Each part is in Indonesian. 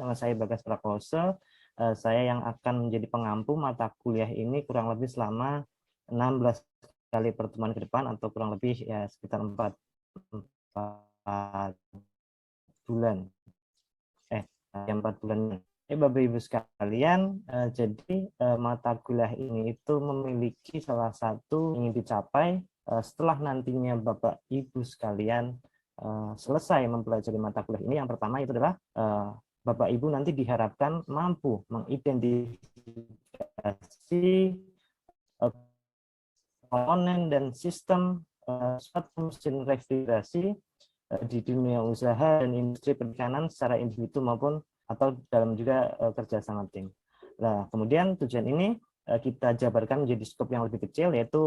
Nama saya Bagas Prakoso. Saya yang akan menjadi pengampu mata kuliah ini kurang lebih selama 16 kali pertemuan ke depan, atau kurang lebih ya sekitar 4 bulan. 4 bulan. Bapak Ibu sekalian, jadi mata kuliah ini itu memiliki salah satu ingin dicapai setelah nantinya Bapak Ibu sekalian selesai mempelajari mata kuliah ini. Yang pertama itu adalah Bapak Ibu nanti diharapkan mampu mengidentifikasi komponen dan sistem suatu mesin refrigerasi di dunia usaha dan industri perikanan secara individu maupun atau dalam juga kerjasama tim. Nah, kemudian tujuan ini kita jabarkan menjadi skop yang lebih kecil, yaitu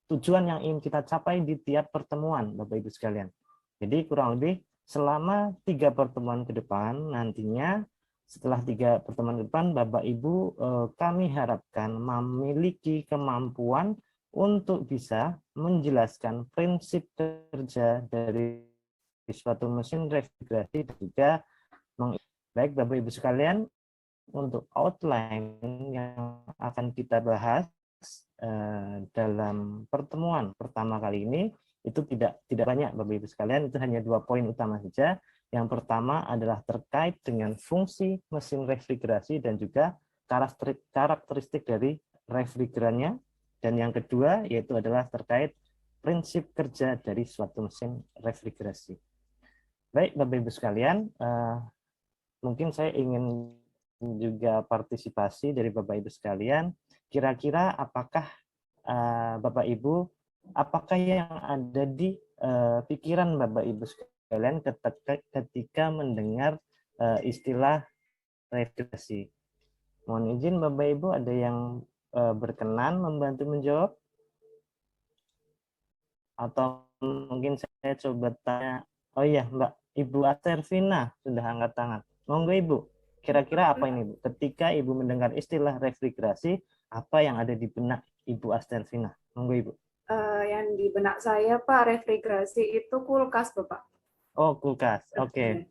tujuan yang ingin kita capai di tiap pertemuan, Bapak Ibu sekalian. Jadi kurang lebih selama 3 pertemuan ke depan, nantinya setelah 3 pertemuan ke depan, Bapak Ibu kami harapkan memiliki kemampuan untuk bisa menjelaskan prinsip kerja dari suatu mesin refrigerasi dan juga baik Bapak Ibu sekalian, untuk outline yang akan kita bahas dalam pertemuan pertama kali ini itu tidak banyak Bapak Ibu sekalian, itu hanya 2 poin utama saja. Yang pertama adalah terkait dengan fungsi mesin refrigerasi dan juga karakteristik dari refrigerannya, dan yang kedua yaitu adalah terkait prinsip kerja dari suatu mesin refrigerasi. Baik Bapak Ibu sekalian, mungkin saya ingin juga partisipasi dari Bapak Ibu sekalian. Kira-kira apakah Bapak Ibu, apakah yang ada di pikiran Bapak Ibu sekalian ketika mendengar istilah refrigerasi? Mohon izin Bapak Ibu, ada yang berkenan membantu menjawab? Atau mungkin saya coba tanya, oh iya Mbak Ibu Astervina sudah angkat tangan. Monggo Ibu, kira-kira apa ini Bu? Ketika Ibu mendengar istilah refrigerasi, apa yang ada di benak Ibu Astervina? Monggo Ibu. Yang di benak saya Pak, refrigerasi itu kulkas Bapak. Oh kulkas, oke.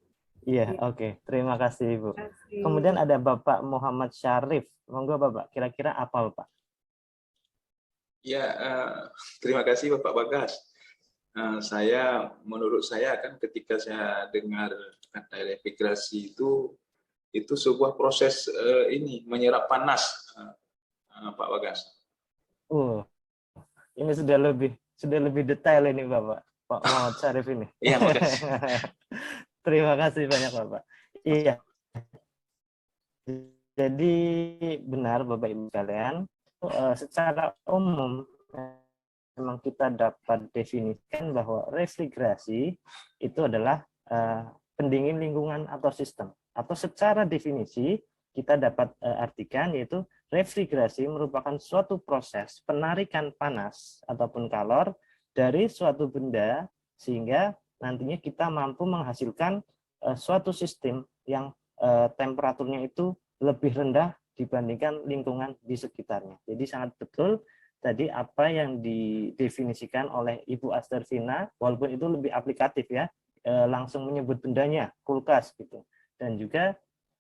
Iya, oke. Terima kasih Ibu. Kasih. Kemudian ada Bapak Muhammad Syarif. Monggo Bapak, kira-kira apa Bapak? Ya, terima kasih Bapak Bagas. Menurut saya kan ketika saya dengar kata refrigerasi itu sebuah proses ini menyerap panas, Pak Bagas. Ini sudah lebih detail ini Bapak Muhammad Syarif ini. Iya, makasih. Terima kasih banyak Bapak. Iya. Jadi benar Bapak Ibu sekalian, secara umum memang kita dapat definisikan bahwa refrigerasi itu adalah pendingin lingkungan atau sistem. Atau secara definisi kita dapat artikan yaitu refrigerasi merupakan suatu proses penarikan panas ataupun kalor dari suatu benda sehingga nantinya kita mampu menghasilkan suatu sistem yang temperaturnya itu lebih rendah dibandingkan lingkungan di sekitarnya. Jadi sangat betul tadi apa yang didefinisikan oleh Ibu Astervina, walaupun itu lebih aplikatif ya, langsung menyebut bendanya, kulkas gitu. Dan juga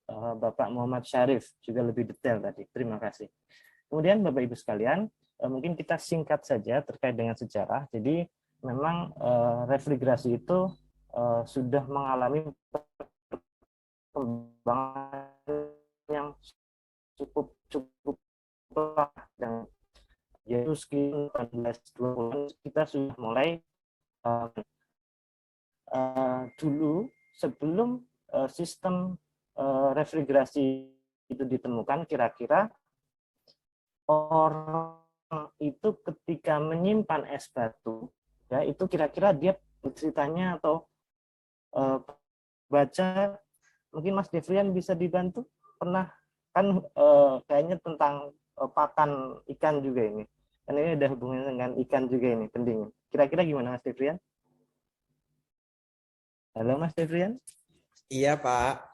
Bapak Muhammad Syarif juga lebih detail tadi. Terima kasih. Kemudian Bapak Ibu sekalian, mungkin kita singkat saja terkait dengan sejarah. Jadi memang refrigerasi itu sudah mengalami perkembangan yang cukup dan yaitu sekitar 1820 kita sudah mulai dulu sebelum sistem refrigerasi itu ditemukan, kira-kira orang itu ketika menyimpan es batu ya itu kira-kira dia ceritanya atau baca, mungkin Mas Devrian bisa dibantu, pernah kan kayaknya tentang pakan ikan juga ini. Kan ini ada hubungannya dengan ikan juga ini, pendingin. Kira-kira gimana Mas Devrian? Halo Mas Devrian? Iya Pak.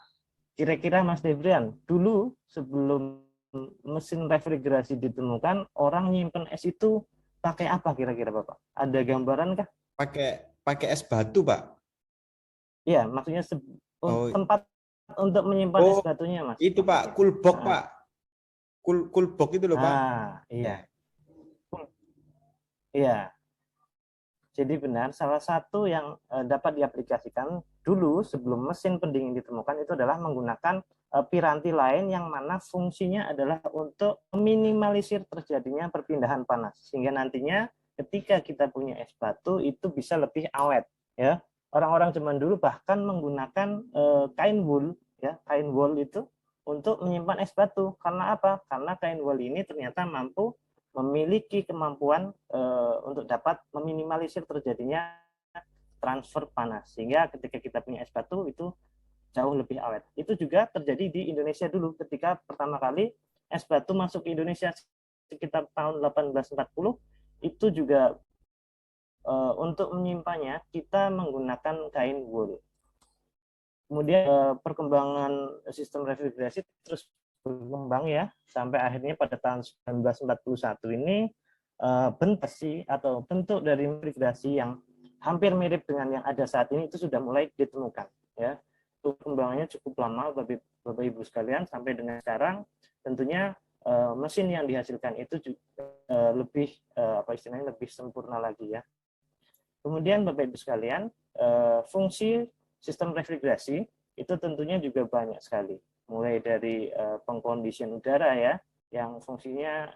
Kira-kira Mas Devrian, dulu sebelum mesin refrigerasi ditemukan, orang nyimpen es itu pakai apa kira-kira Bapak? Ada gambaran kah? Pakai es batu Pak. Iya, maksudnya tempat untuk menyimpan es Oh, batunya, Mas. itu Pak, coolbox Nah, Pak. Coolbox itu loh Pak. iya. Iya. Jadi benar, salah satu yang dapat diaplikasikan dulu sebelum mesin pendingin ditemukan itu adalah menggunakan piranti lain yang mana fungsinya adalah untuk meminimalisir terjadinya perpindahan panas. Sehingga nantinya ketika kita punya es batu itu bisa lebih awet. Ya, orang-orang zaman dulu bahkan menggunakan kain wool, ya, kain wool itu untuk menyimpan es batu. Karena apa? Karena kain wool ini ternyata mampu memiliki kemampuan untuk dapat meminimalisir terjadinya transfer panas, sehingga ketika kita punya es batu itu jauh lebih awet. Itu juga terjadi di Indonesia dulu ketika pertama kali es batu masuk ke Indonesia sekitar tahun 1840, itu juga untuk menyimpannya kita menggunakan kain wool. Kemudian perkembangan sistem refrigerasi terus berkembang ya, sampai akhirnya pada tahun 1941 ini bentuk dari refrigerasi yang hampir mirip dengan yang ada saat ini itu sudah mulai ditemukan ya. Perkembangannya cukup lama Bapak Ibu sekalian, sampai dengan sekarang tentunya mesin yang dihasilkan itu juga lebih lebih sempurna lagi ya. Kemudian Bapak Ibu sekalian, fungsi sistem refrigerasi itu tentunya juga banyak sekali, mulai dari pengkondisian udara ya, yang fungsinya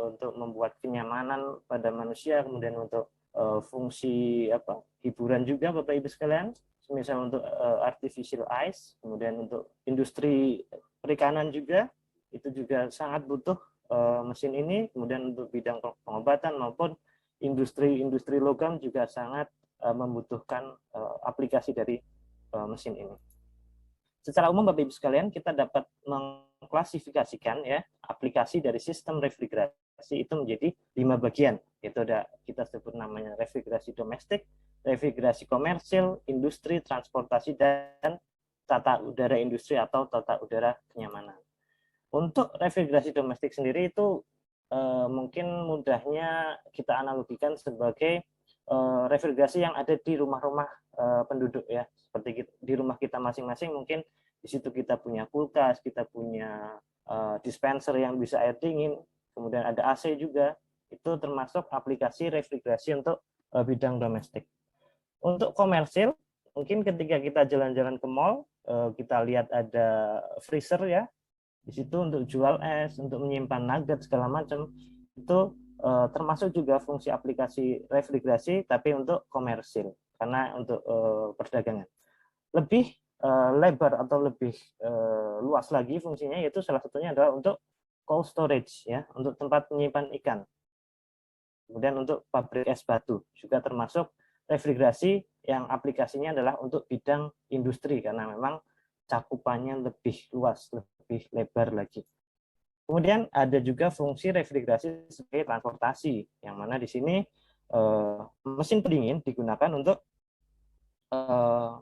untuk membuat kenyamanan pada manusia, kemudian untuk fungsi hiburan juga Bapak Ibu sekalian, misal untuk artificial ice, kemudian untuk industri perikanan juga, itu juga sangat butuh mesin ini, kemudian untuk bidang pengobatan maupun industri logam juga sangat membutuhkan aplikasi dari mesin ini. Secara umum Bapak Ibu sekalian, kita dapat mengklasifikasikan ya aplikasi dari sistem refrigerasi itu menjadi 5 bagian. Itu ada kita sebut namanya refrigerasi domestik, refrigerasi komersil, industri, transportasi, dan tata udara industri atau tata udara kenyamanan. Untuk refrigerasi domestik sendiri itu mungkin mudahnya kita analogikan sebagai refrigerasi yang ada di rumah-rumah penduduk ya, seperti di rumah kita masing-masing. Mungkin di situ kita punya kulkas, kita punya dispenser yang bisa air dingin, kemudian ada AC juga. Itu termasuk aplikasi refrigerasi untuk bidang domestik. Untuk komersil, mungkin ketika kita jalan-jalan ke mall, kita lihat ada freezer ya, di situ untuk jual es, untuk menyimpan nugget segala macam, itu termasuk juga fungsi aplikasi refrigerasi, tapi untuk komersil, karena untuk perdagangan. Lebih lebar atau lebih luas lagi fungsinya, yaitu salah satunya adalah untuk cold storage ya, untuk tempat menyimpan ikan. Kemudian untuk pabrik es batu juga termasuk refrigerasi yang aplikasinya adalah untuk bidang industri, karena memang cakupannya lebih luas, lebih lebar lagi. Kemudian ada juga fungsi refrigerasi sebagai transportasi, yang mana di sini mesin pendingin digunakan untuk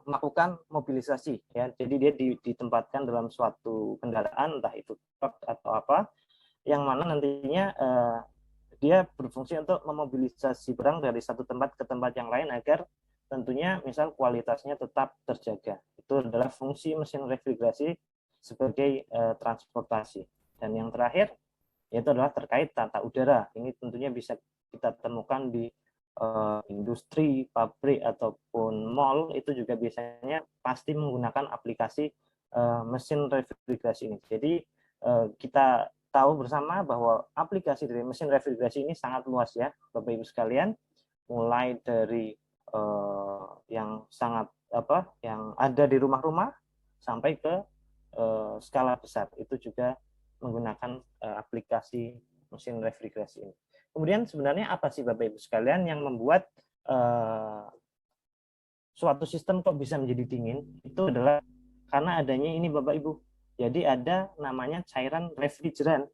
melakukan mobilisasi ya. Jadi dia ditempatkan dalam suatu kendaraan, entah itu truk atau apa, yang mana nantinya dia berfungsi untuk memobilisasi barang dari satu tempat ke tempat yang lain agar tentunya misal kualitasnya tetap terjaga. Itu adalah fungsi mesin refrigerasi sebagai transportasi. Dan yang terakhir yaitu adalah terkait tata udara. Ini tentunya bisa kita temukan di industri, pabrik ataupun mall, itu juga biasanya pasti menggunakan aplikasi mesin refrigerasi ini. Jadi kita tahu bersama bahwa aplikasi dari mesin refrigerasi ini sangat luas ya Bapak Ibu sekalian, mulai dari yang sangat yang ada di rumah-rumah sampai ke skala besar, itu juga menggunakan aplikasi mesin refrigerasi ini. Kemudian sebenarnya apa sih Bapak Ibu sekalian yang membuat suatu sistem kok bisa menjadi dingin? Itu adalah karena adanya ini Bapak Ibu. Jadi ada namanya cairan refrigeran.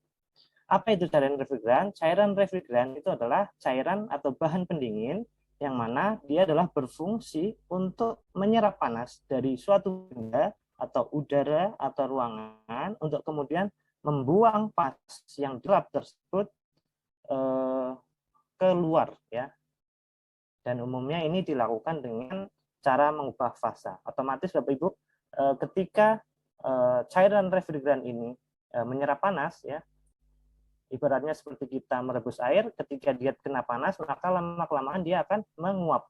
Apa itu cairan refrigeran? Cairan refrigeran itu adalah cairan atau bahan pendingin yang mana dia adalah berfungsi untuk menyerap panas dari suatu benda atau udara atau ruangan untuk kemudian membuang panas yang gelap tersebut keluar ya. Dan umumnya ini dilakukan dengan cara mengubah fasa. Otomatis Bapak Ibu ketika cairan refrigeran ini menyerap panas, ya, ibaratnya seperti kita merebus air, ketika dia kena panas, maka lama-kelamaan dia akan menguap.